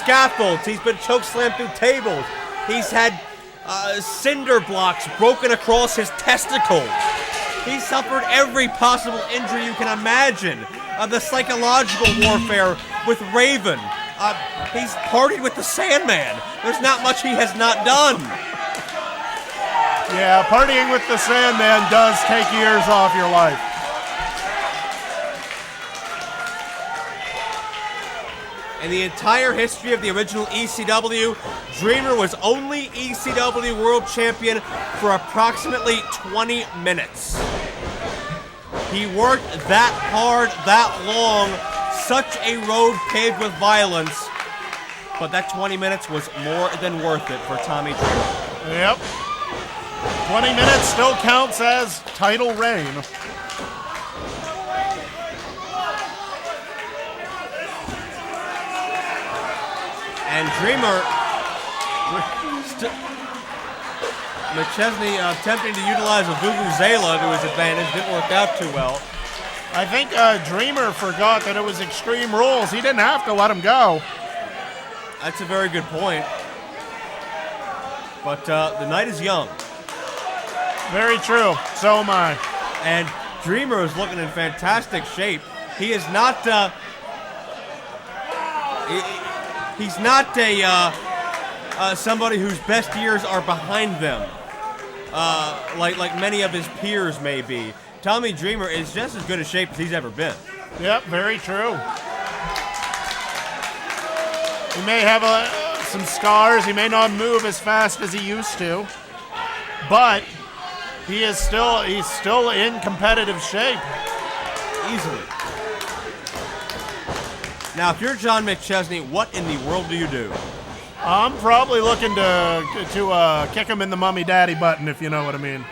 scaffolds. He's been chokeslammed through tables. He's had cinder blocks broken across his testicles. He's suffered every possible injury you can imagine. The psychological warfare with Raven. He's partied with the Sandman. There's not much he has not done. Yeah, partying with the Sandman does take years off your life. In the entire history of the original ECW, Dreamer was only ECW World Champion for approximately 20 minutes. He worked that hard, that long, such a road paved with violence, but that 20 minutes was more than worth it for Tommy Dreamer. Yep. 20 minutes still counts as title reign. And Dreamer, McChesney attempting to utilize a Vuvuzela to his advantage, didn't work out too well. I think Dreamer forgot that it was Extreme Rules. He didn't have to let him go. That's a very good point. But the night is young. Very true. So am I. And Dreamer is looking in fantastic shape. He is not. He's not somebody whose best years are behind them, like many of his peers may be. Tommy Dreamer is just as good a shape as he's ever been. Yep, very true. He may have some scars. He may not move as fast as he used to, but he's still in competitive shape. Easily. Now, if you're John McChesney, what in the world do you do? I'm probably looking to kick him in the mummy daddy button, if you know what I mean.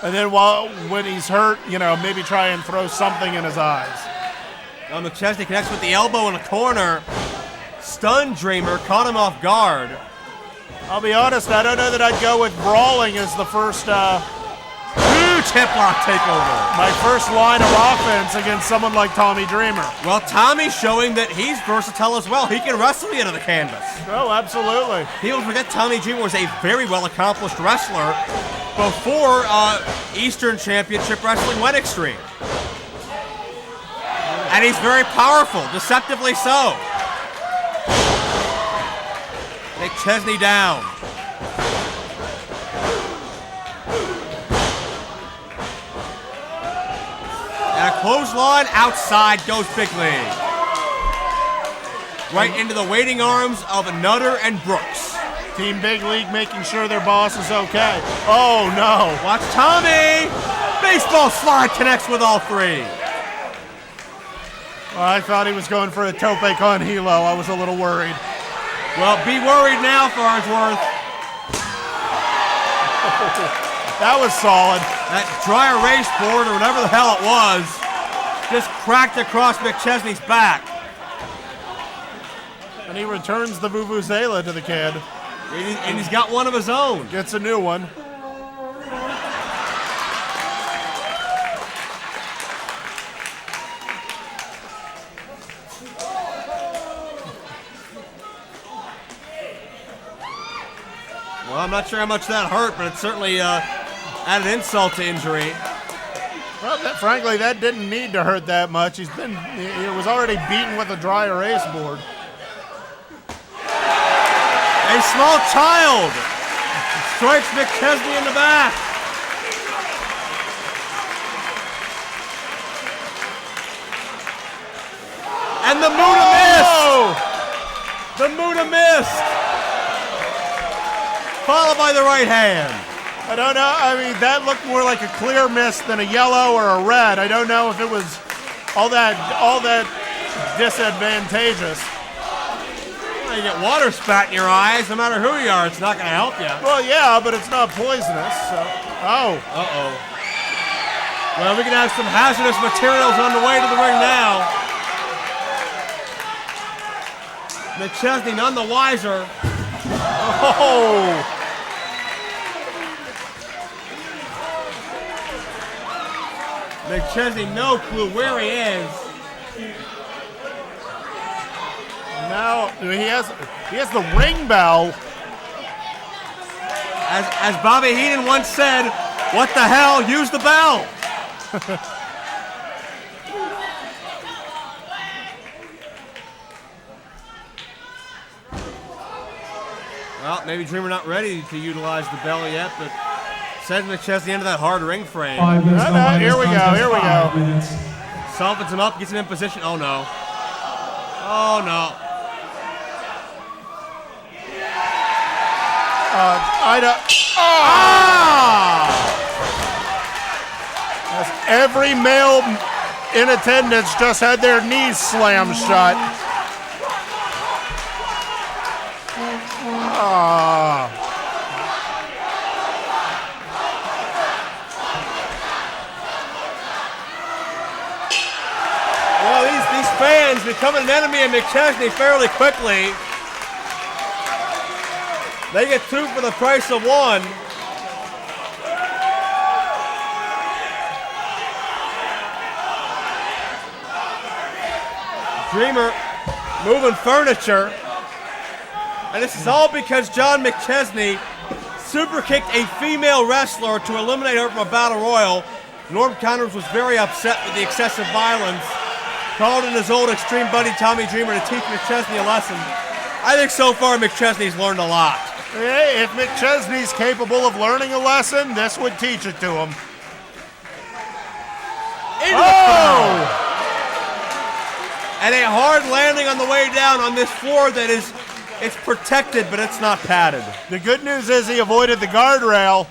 And then when he's hurt, maybe try and throw something in his eyes. McChesney connects with the elbow in the corner. Stunned Dreamer, caught him off guard. I'll be honest, I don't know that I'd go with brawling as the first... Huge hip lock takeover. My first line of offense against someone like Tommy Dreamer. Well, Tommy's showing that he's versatile as well. He can wrestle you into the canvas. Oh, absolutely. People forget Tommy Dreamer was a very well-accomplished wrestler before Eastern Championship Wrestling went extreme. And he's very powerful, deceptively so. McChesney down. And a clothesline outside goes Big League. Right into the waiting arms of Nutter and Brooks. Team Big League making sure their boss is okay. Oh, no. Watch Tommy. Baseball slide connects with all three. Well, I thought he was going for a tope con hilo. I was a little worried. Well, be worried now, Farnsworth. That was solid. That dry erase board, or whatever the hell it was, just cracked across McChesney's back. And he returns the Vuvuzela to the kid. And he's got one of his own. Gets a new one. Well, I'm not sure how much that hurt, but it certainly added insult to injury. Well, frankly, that didn't need to hurt that much. He was already beaten with a dry erase board. A small child strikes McChesney in the back. And the Muda missed. The Muda missed. Followed by the right hand. I don't know. I mean, that looked more like a clear miss than a yellow or a red. I don't know if it was all that disadvantageous. Well, you get water spat in your eyes, no matter who you are, it's not going to help you. Well, yeah, but it's not poisonous. So. Oh. Uh-oh. Well, we can have some hazardous materials on the way to the ring now. McChesney none the wiser. Oh! McChesney, no clue where he is. Now he has the ring bell. As Bobby Heenan once said, what the hell? Use the bell. Well, maybe Dreamer not ready to utilize the bell yet, but sends McChesney into that hard ring frame. Here we go. Softens him up, gets him in position. Oh no. Oh no. As every male in attendance just had their knees slammed shut. Well, these fans becoming an enemy of McChesney fairly quickly. They get 2 for the price of 1. Dreamer moving furniture. And this is all because John McChesney super kicked a female wrestler to eliminate her from a battle royal. Norm Connors was very upset with the excessive violence. Called in his old extreme buddy Tommy Dreamer to teach McChesney a lesson. I think so far McChesney's learned a lot. Hey, if McChesney's capable of learning a lesson, this would teach it to him. And a hard landing on the way down on this floor that it's protected, but it's not padded. The good news is he avoided the guardrail.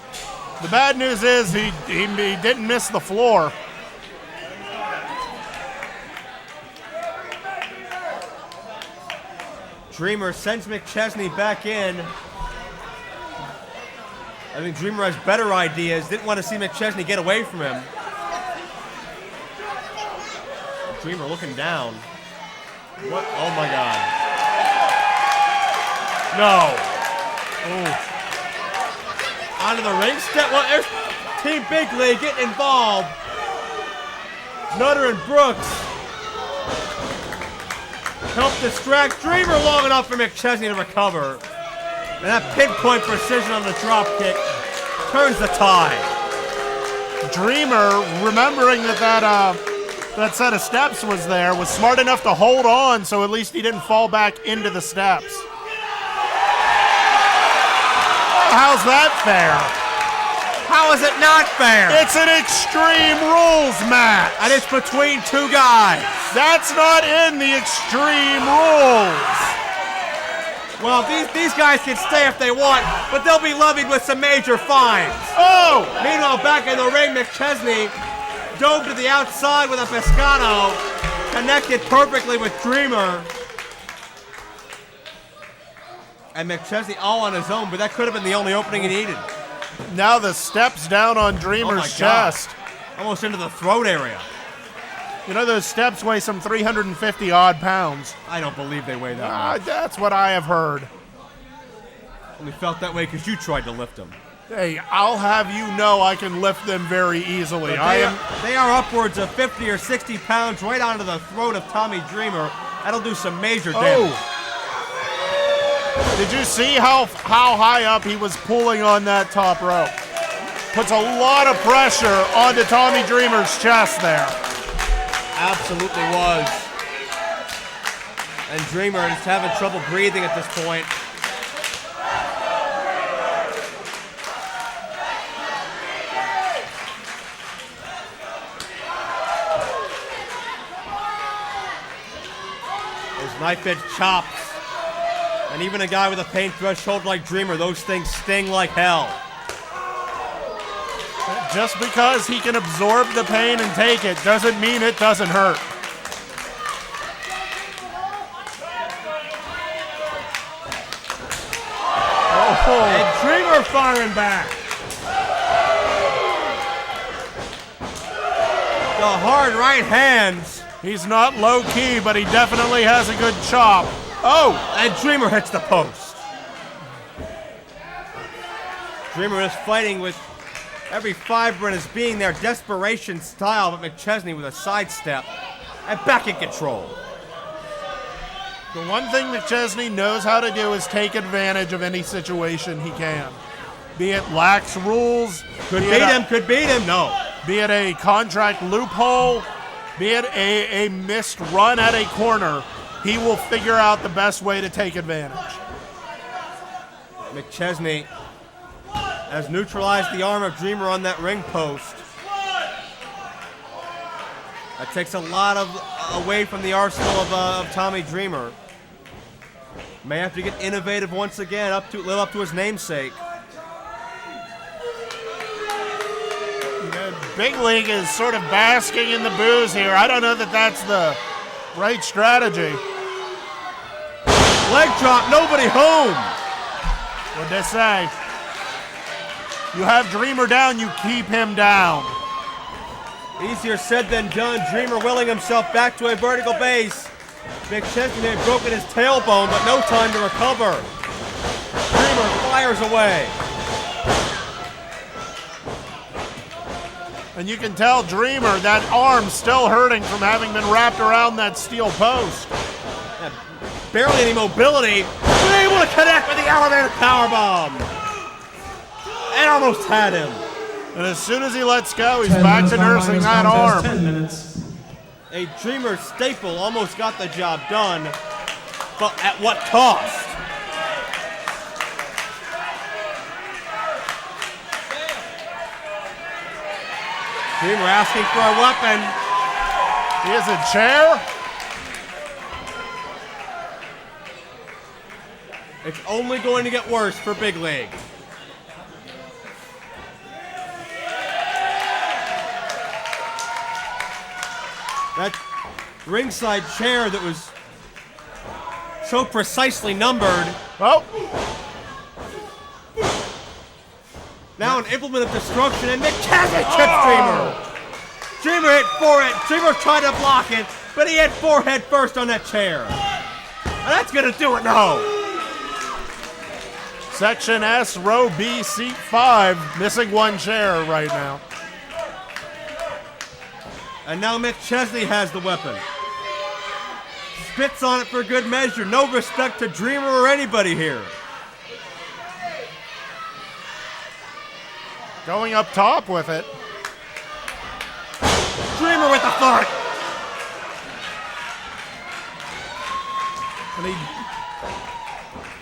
The bad news is he didn't miss the floor. Dreamer sends McChesney back in. I think Dreamer has better ideas. Didn't want to see McChesney get away from him. Dreamer looking down. What? Oh my God. No. Oh. Onto the ring step. Well, there's Team Big League getting involved. Nutter and Brooks help distract Dreamer long enough for McChesney to recover. And that pinpoint precision on the drop kick turns the tide. Dreamer, remembering that set of steps was there, was smart enough to hold on so at least he didn't fall back into the steps. How's that fair? How is it not fair? It's an Extreme Rules match. And it's between 2 guys. That's not in the Extreme Rules. Well, these guys can stay if they want, but they'll be levied with some major fines. Oh! Meanwhile, back in the ring, McChesney dove to the outside with a Pescado, connected perfectly with Dreamer. And McChesney all on his own, but that could have been the only opening he needed. Now the steps down on Dreamer's chest. Almost into the throat area. You know, those steps weigh some 350 odd pounds. I don't believe they weigh that much. That's what I have heard. Only felt that way because you tried to lift them. Hey, I'll have you know I can lift them very easily. They are upwards of 50 or 60 pounds right onto the throat of Tommy Dreamer. That'll do some major damage. Did you see how high up he was pulling on that top rope? Puts a lot of pressure onto Tommy Dreamer's chest there. Absolutely was. And Dreamer is having trouble breathing at this point. Those knife-edge chops. And even a guy with a pain threshold like Dreamer, those things sting like hell. Just because he can absorb the pain and take it doesn't mean it doesn't hurt. And Dreamer firing back. The hard right hands. He's not low key, but he definitely has a good chop. Oh! And Dreamer hits the post. Dreamer is fighting with every fiber in his being there, desperation style, but McChesney with a sidestep and back in control. The one thing McChesney knows how to do is take advantage of any situation he can. Be it lax rules. Could beat him. No. Be it a contract loophole. Be it a missed run at a corner. He will figure out the best way to take advantage. McChesney has neutralized the arm of Dreamer on that ring post. That takes a lot away from the arsenal of Tommy Dreamer. May have to get innovative once again, live up to his namesake. Big League is sort of basking in the booze here. I don't know that that's the right strategy. Leg drop, nobody home. What'd they say? You have Dreamer down, you keep him down. Easier said than done. Dreamer willing himself back to a vertical base. McChesney had broken his tailbone, but no time to recover. Dreamer fires away. And you can tell Dreamer, that arm's still hurting from having been wrapped around that steel post. Barely any mobility, but able to connect with the elevator powerbomb. And almost had him. And as soon as he lets go, he's back to nursing that arm. 10 minutes. A Dreamer staple almost got the job done, but at what cost? Dreamer asking for a weapon. He has a chair. It's only going to get worse for Big League. That ringside chair that was so precisely numbered. Oh. Now an implement of destruction, and McChesney chips Dreamer. Dreamer hit forehead. Dreamer tried to block it, but he hit forehead first on that chair. And that's going to do it now. Section S, row B, seat 5, missing one chair right now. And now McChesney has the weapon. Spits on it for good measure. No respect to Dreamer or anybody here. Going up top with it. Dreamer with the foot. And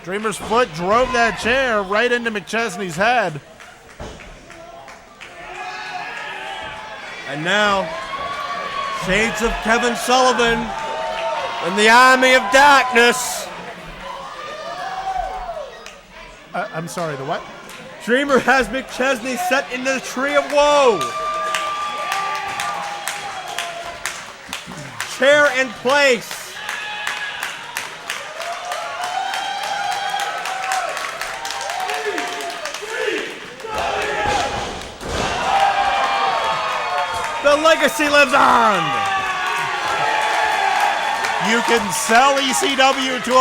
Dreamer's foot drove that chair right into McChesney's head. And now, shades of Kevin Sullivan and the army of darkness. I'm sorry, the what? Dreamer has McChesney set into the tree of woe. Chair in place. The legacy lives on. You can sell ECW to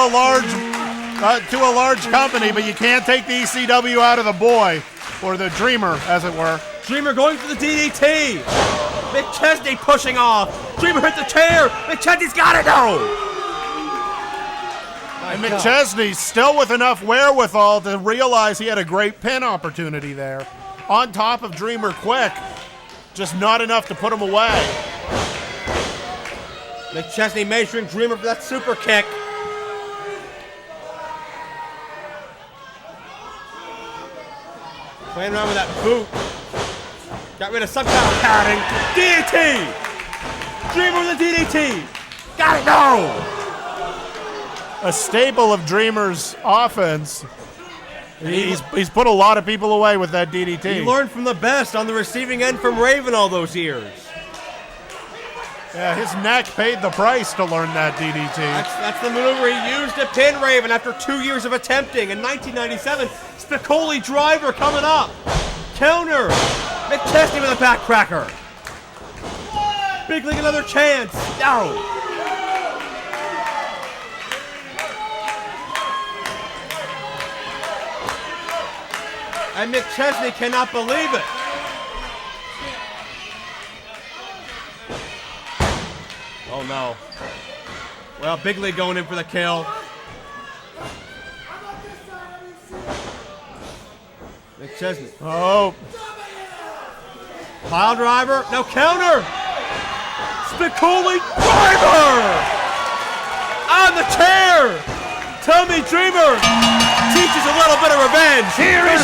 a large company, but you can't take the ECW out of the boy, or the Dreamer, as it were. Dreamer going for the DDT. McChesney pushing off. Dreamer hit the chair. McChesney's got it now. And McChesney still with enough wherewithal to realize he had a great pin opportunity there. On top of Dreamer quick, just not enough to put him away. McChesney measuring Dreamer for that super kick. Playing around with that boot. Got rid of some kind of padding. DDT! Dreamer with a DDT! Got it now! A staple of Dreamer's offense. He's put a lot of people away with that DDT. He learned from the best on the receiving end from Raven all those years. Yeah, his neck paid the price to learn that DDT. That's the maneuver he used to pin Raven after 2 years of attempting. In 1997, Spicoli driver coming up. Counter. McChesney with a backcracker. Big League another chance. No. And McChesney cannot believe it. Oh no. Well, Big League going in for the kill. McChesney. Oh. Pile driver. No counter. Spicoli driver. On the chair. Tommy Dreamer teaches a little bit of revenge. Here is